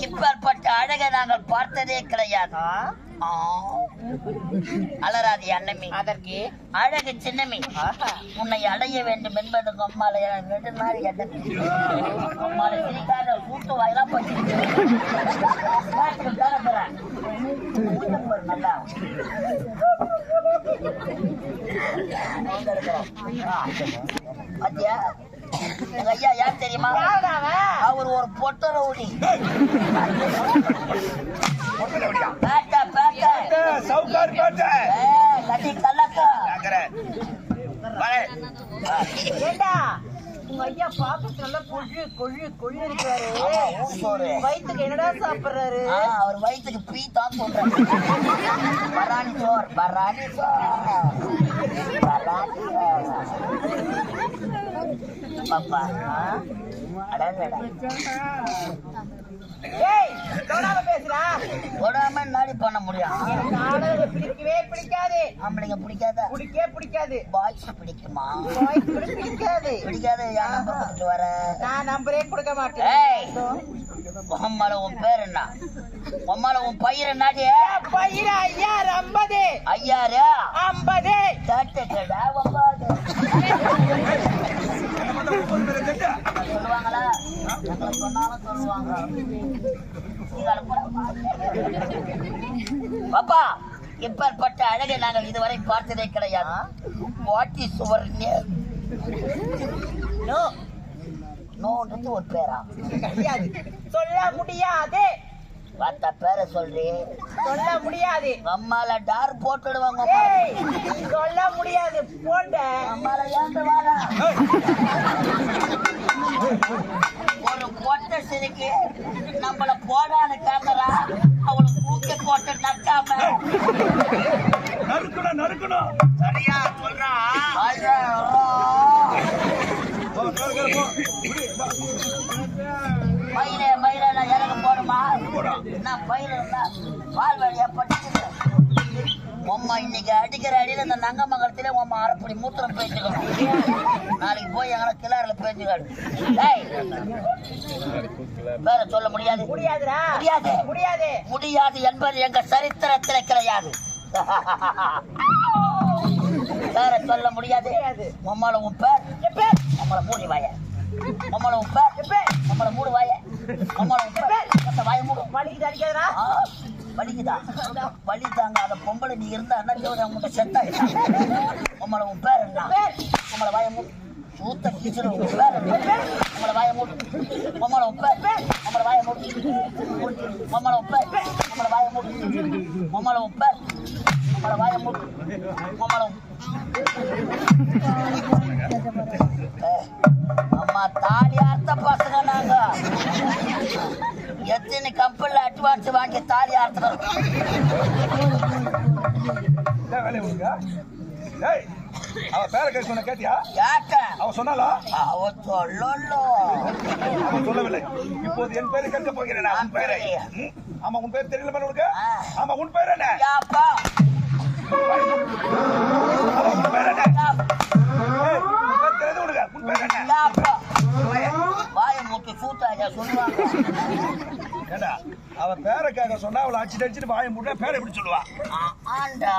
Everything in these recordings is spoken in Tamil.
இப்பேற்பட்ட அழகை நாங்கள் பார்த்ததே கிடையாது. அலராதி அன்னமி, அதற்கு அழகு சின்னமி, உன்னை அடைய வேண்டும் என்பதுக்கு அம்மால நெடுநாள் அம்மால சிரிக்காத கூட்டு வாயிலா போச்சு. நல்லா பாத்தியா, எங்க ஐயா யார் தெரியுமா? அவர் ஒரு பொட்ட ரவுடி. உங்க ஐயா பாக்கத்துல கொள்ளு கொள்ளு கொள்ளு இருக்கிறாரு. வயிற்றுக்கு என்னடா சாப்பிடுறாரு? அவர் வயிற்றுக்கு பீ தான் சொல்றாரு. பராணி சோர், பராணி சோர், பராணி சோர். பாப்பா நாடி பண்ண முடியும். பிடிக்கவே பிடிக்காது. ஆம்பளைங்க பிடிக்காதா? பிடிக்கவே பிடிக்காது. பாய்ஸ் பிடிக்குமா? பிடிக்காது. பிடிக்காது. என் நம்பர் கொடுத்துட்டு வர. நான் நம்பரே கொடுக்க மாட்டேன். உம்மால உன் பேர் என்ன? உம்மால உன் பயிர் என்னடி? பயிர் ஐயாறு 50. ஐயாறு 50. கேட்டுக்கடா. சொல்லுவாங்களா? சொன்னாலும் சொல்லுவாங்க. பாப்பா, இப்பேற்பட்ட அழகை நாங்கள் இதுவரை பார்த்ததே கிடையாது. வாட்டி சுவர் நோன்றது ஒரு பேரா? சொல்ல முடியாது. பார்த்த பேரை சொல்றி. சொல்ல முடியாது. அம்மால டார் போட்டுடுவாங்க. சொல்ல முடியாது. போட்ட அம்மால ஏந்து வாடா. ஒரு பொட்ட சிரிக்கு நம்மள போடான்னு கேக்குறா. அவளுக்கு ஊக்க போட்டு நட்டாம நறுக்கணும் நறுக்கணும். சரியா சொல்றா. மயில மயில நான் எனக்கு போடுமா? நான் பயில பால் வழியா பட்டு உம்மா இன்னைக்கு அடிக்கிற அடியில இந்த நங்க மங்கலத்திலே உம்மா அரைப்படி மூத்திரம் பேச்சுக்கணும். நாளைக்கு போய் எங்களை கிளாரில் பேச்சுக்காடு. வேற சொல்ல முடியாது. முடியாதுடா. முடியாது. முடியாது. முடியாது என்பது எங்க சரித்திரத்தில் கிடையாது. வேற சொல்ல முடியாது. உம்மால உன் பேர் நம்மள மூடி வாய. உம்மால உன் பேர் நம்மள மூடு வாய. உம்மால உன் பேர் வாய மூடு. வலிக்குது அடிக்காதடா. வலிக்குதா? வலி தாங்காத பொம்பளை நீ இருந்தா என்ன உங்க செத்தா? உம்மள உன் பேர் என்ன? உம்மள வாய மூடு. சூத்த கிச்சிரு உன் பேர் என்ன? உம்மள வாய மூடு. உம்மள உன் பேர் உம்மள வாய மூடு. உம்மள உன் பேர் உம்மள வாய மூடு. உம்மள உன் பேர் உம்மள வாய மூடு. உம்மள அம்மா தாலி அர்த்த பசங்க நாங்க. எத்தனை கம்பெனில அட்வான்ஸ் வாங்கி தாலி ஆர்த்தம். அவ பேர கேட்டு சொன்ன கேட்டியா? அவ சொன்னாலா? அவ சொல்லவில்லை. இப்போது என் பேரை கேட்க போகிறேன். உன் பேரை? ஆமா, உன் பேர் தெரியல உனக்கு? ஆமா, உன் பேர் என்ன? உன் பேர் என்ன? தெரியாது உனக்கு? உன் பேர் என்ன? வாய மூட்டு சூத்தாயா சொல்லுவாங்க. ஏண்டா, அவ பேரைக்காக சொன்னா அவளை அடிச்சுட்டு அடிச்சுட்டு வாய மூட்டா பேரை எப்படி சொல்லுவா? ஆண்டா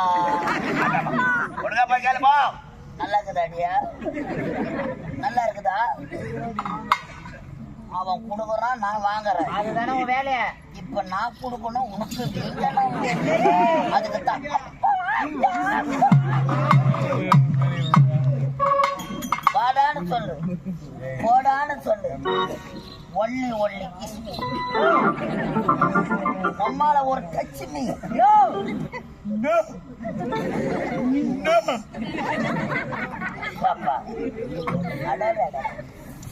ஒழுங்கா போய் கேளுப்பா. நல்லா இருக்குதா அடியா? நல்லா இருக்குதா? அவன் கொடுக்குறான், நான் வாங்குறேன். அதுதானே உன் வேலைய. இப்ப நான் கொடுக்கணும் உனக்கு. அதுக்கு தான் வாடான்னு சொல்லு, போடான்னு சொல்லு. ஒல்லி ஒல்லி கிஸ்மி. அம்மால ஒரு டச் மீ. பாப்பா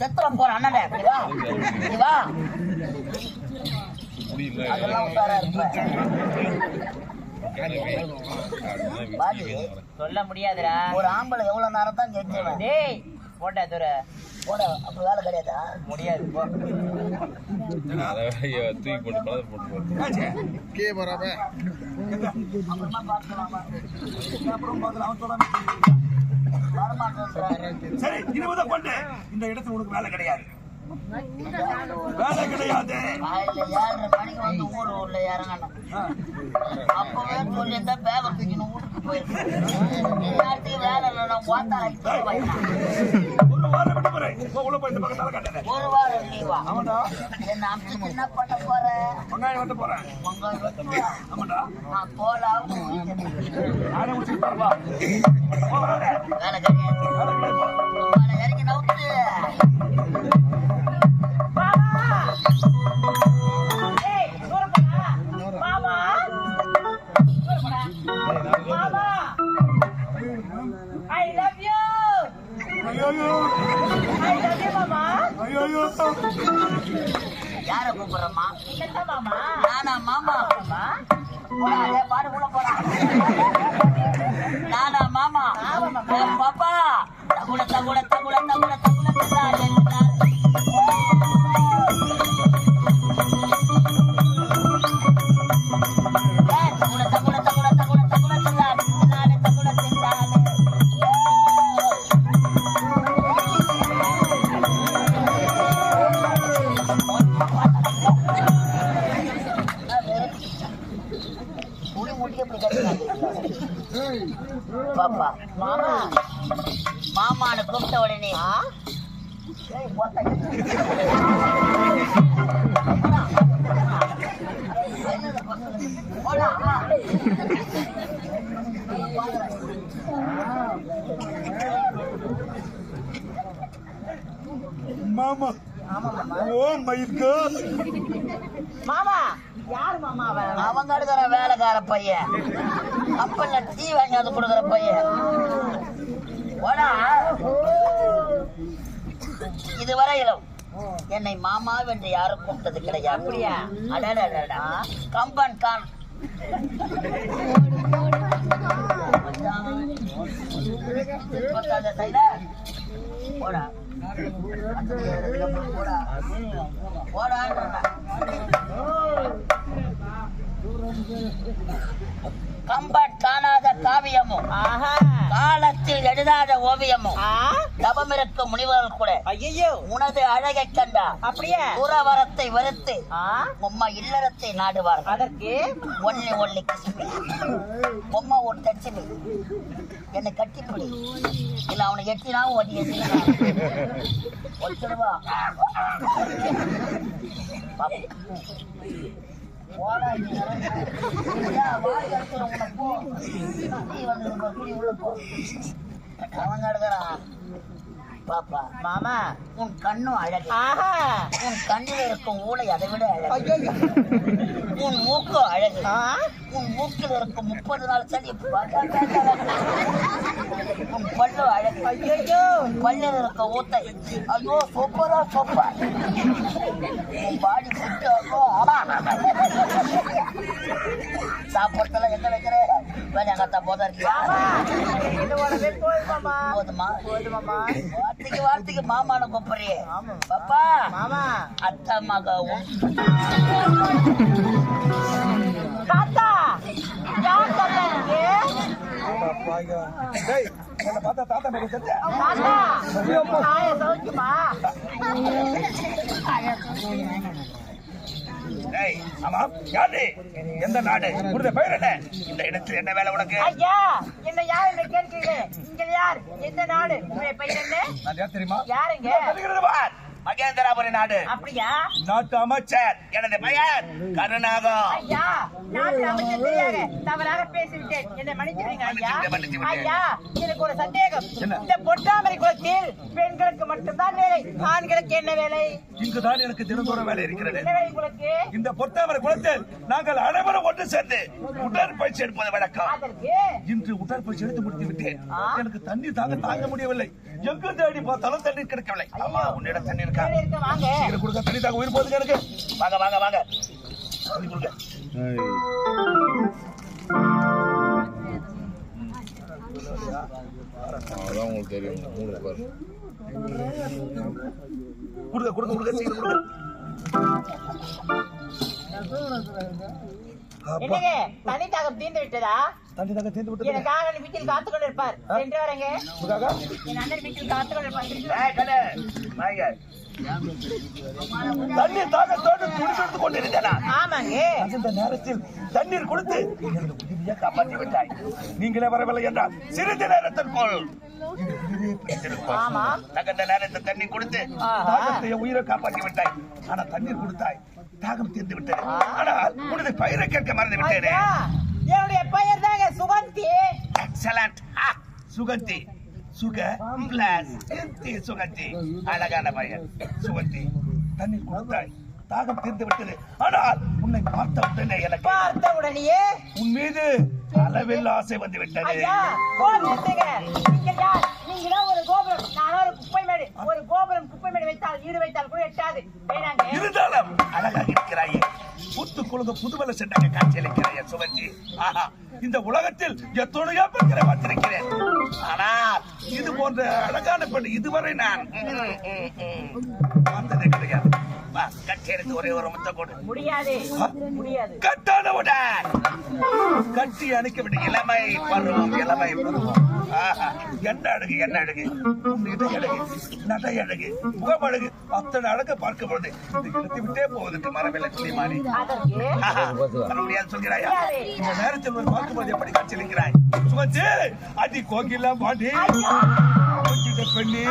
செத்துறம் போற அண்ணனே. வா அதெல்லாம் உசாரா இருப்ப. சொல்ல முடியாதுடா. ஒரு ஆம்பளை எவ்வளவு நேரம் தான் கேட்குவேன். டேய் போட்டா தூர போட. அப்ப வேலை கிடையாதா? முடியாது. சரி, 20 கொண்டு இந்த இடத்துல உனக்கு வேலை கிடையாது. வேலை கிடையாது. காலையில 7:30 மணிக்கு வந்து ஊர்ல இறங்கணும். அப்பவே சொல்லியிருந்தா பேக தூக்கின்னு வீட்டுக்கு போயிருக்கேன். வேலை இல்லைன்னா ஓட்டா ஒரு வாரம் விடுமுறை. உள்ள போய் இந்த பக்கம் தலை காட்டுறேன். ஒரு வாரம் லீவா? ஆமாடா. என்ன அம்மா என்ன பண்ண போறேன்? வெங்காயம் வெட்ட போறேன். வெங்காயம் வெட்டுவா? ஆமாடா. நான் தோலாவும் நானே முடிச்சுட்டு வரவா? வேலை கிடையாது. வேலை இறங்கி நவுத்து. யார கூப்பிடுறமா? நானா மாமா? பாடு உள்ள போடா. நானா மாமா? பாப்பா தகுட தகுட தகுட தகுட தகுட பாப்பா மாமா மாமான்னு கூப்பிட்ட உடனே மாமா ஓ மயிர்கா மாமா யாரு மாமா? அவங்க எடுக்கிற வேலைக்கார பையன், அப்பல்ல டீ வாங்கி வந்து கொடுக்குற பையன். இதுவரையிலும் என்னை மாமா என்று யாரும் கூப்பிட்டது கிடையாது. அப்படியா? அடடா கம்பன் கான் போடா போடா கம்பன் காணாத காவியமும் காலத்தில் எழுதாத ஓவியமும் தவம் இருக்கும் முனிவர்கள் கூட உனது அழகை கண்டா அப்படியே துறவரத்தை வெறுத்து உம்மா இல்லறத்தை நாடுவார். அதற்கு ஒல்லி கசிப்பி உம்மா ஒரு தச்சுப்பி என்னை கட்டிப்பிடி இல்ல அவனை எட்டினாவும் ஒட்டி ஒத்துடுவா. அவங்க எடுக்கிறான் பாப்பா மாமா உன் கண்ணும் அழகு, உன் கண்ணில் இருக்கும் ஊளை அதை விட அழகு, உன் மூக்கு அழகு, உன் மூக்கில் இருக்கும் 30 நாள் சளி, உன் பல்லு அழகு, உன் பல்லில் இருக்க ஊத்தை ஐயோ சூப்பரா சூப்பர், உன் பாடி புட்டு ஐயோ சாப்பிட்றதுல எங்க வைக்கிற வேலையாங்கத்தா போதா இருக்கியா? போதுமா? வார்த்தைக்கு வார்த்தைக்கு மாமான கூப்பிடுறியே பாப்பா. அத்தா மகவும் தாத்தா எந்த நாடு உனது பெயர் என்ன? இந்த இடத்தில் என்ன வேலை உனக்கு? ஐயா என்ன யார் என்ன கேட்கிறீர்கள்? நீங்கள் யார்? எந்த நாடு? பெயர் என்ன? நான் தெரியுமா? யாருங்க? மகேந்திராபுரி நாடு. அப்படியா? நாட்டு அமைச்சர் எனது பெயர் கருணாகம். ஐயா நாட்டு அமைச்சர் தெரியாது, தவறாக பேசிவிட்டேன், என்னை மன்னிச்சுடுங்க ஐயா. ஐயா எனக்கு ஒரு சந்தேகம், இந்த பொற்றாமரை குளத்தில் பெண்களுக்கு மட்டும்தான் வேலை, ஆண்களுக்கு என்ன வேலை? இங்குதான் எனக்கு தினந்தோறும் வேலை இருக்கிறது. என்ன வேலை உங்களுக்கு? இந்த பொற்றாமரை குளத்தில் நாங்கள் அனைவரும் ஒன்று சேர்ந்து உடற்பயிற்சி எடுப்பது வழக்கம். அதற்கு இன்று உடற்பயிற்சி எடுத்து முடித்து விட்டேன். எனக்கு தண்ணீர் தாங்க முடியவில்லை. எங்கு தேடி பார்த்தாலும் தண்ணீர் கிடைக்கவில்லை. அம்மா உன்னிடம் தண்ணீர் இருக்கா? வாங்க கொடுக்க தண்ணி தாங்க உயிர் போதுங்க எனக்கு. வாங்க வாங்க வாங்க உங்களுக்கு தெரியும். கொடுக்க சீக்கிரம் கொடுக்க. என்னங்க தனி தாகம் தீர்ந்து விட்டதா? தண்ணி தாங்க தீர்ந்து விட்டது. எனக்காக என் வீட்டில் காத்து கொண்டு இருப்பார் சென்று வரேங்க. உனக்காக? என் அண்ணன் வீட்டில் காத்து கொண்டு இருப்பார். தண்ணீர் தாகத்தோடு துடிதுடித்து கொண்டிருந்தேனா? ஆமாங்க. அந்த நேரத்தில் தண்ணீர் கொடுத்து எனது உயிரை காப்பாற்றி விட்டாய். நீங்களே வரவில்லை என்றால் சிறிது நேரத்திற்குள் ஆமா. தகுந்த நேரத்தில் தண்ணீர் கொடுத்து தாகத்தை என் உயிரை காப்பாற்றி விட்டாய். ஆனா தண்ணீர் கொடுத்தாய், தாகம் தீர்ந்து விட்டது. ஆனால் உனது பெயரை கேட்க மறந்து விட்டேனே. ஐயா, என்னுடைய பெயர் தாங்க சுகந்தி. எக்ஸலண்ட். சுகந்தி. சுக பிளஸ் சுகந்தி. அழகான பெயர் சுகந்தி. தண்ணீர் கொடுத்தாய், தாகம் தீர்ந்து விட்டது. ஆனால் உன்னை பார்த்த உடனே எனக்கு பார்த்த உடனேயே உன் மீது அளவில் ஆசை வந்து விட்டது. ஐயா, கோபுரத்துங்க. நீங்க யார்? நீங்க ஒரு கோபுரம், நான் ஒரு குப்பை மேடு. ஒரு கோபுரம் குப்பை மேடு வைத்தால் ஈடு வைத்தால் கூட எட்டாது. வேணாங்க. இருந்தாலும் அழகாக இருக்கிறாயே. புத்து குழுங்க புதுவல சென்றாங்க காட்சியளிக்கிறாய் சுகந்தி. ஆஹா, இந்த உலகத்தில் எத்தனையோ பெண்களை பார்த்திருக்கிறேன். ஆனால் இது போன்ற அழகான பெண் இதுவரை நான் பார்த்ததே கிடையாது. கட்டி எடுத்து ஒரே ஒரு முத்த கொடு. முடியாது, முடியாது. கட்டானவுடன் கட்டி அணைக்கப்பட்ட இளமை பருவம், இளமை பருவம். ஆஹா, என்ன அழகு, என்ன அழகு, இடை அழகு, நடை அழகு, முகம் அழகு, அத்தனை அழகை பார்க்கும் பொழுது இந்த இடத்தை விட்டே போவதற்கு மரவில்லை துணிமாறி. அதற்கு வர முடியாது சொல்கிறாயா? இந்த நேரத்தில் ஒரு பார்க்கும்போது எப்படி காட்சியளிக்கிறாய் சுகந்தி? அடி கோகிலா பாடி பெண்ணே.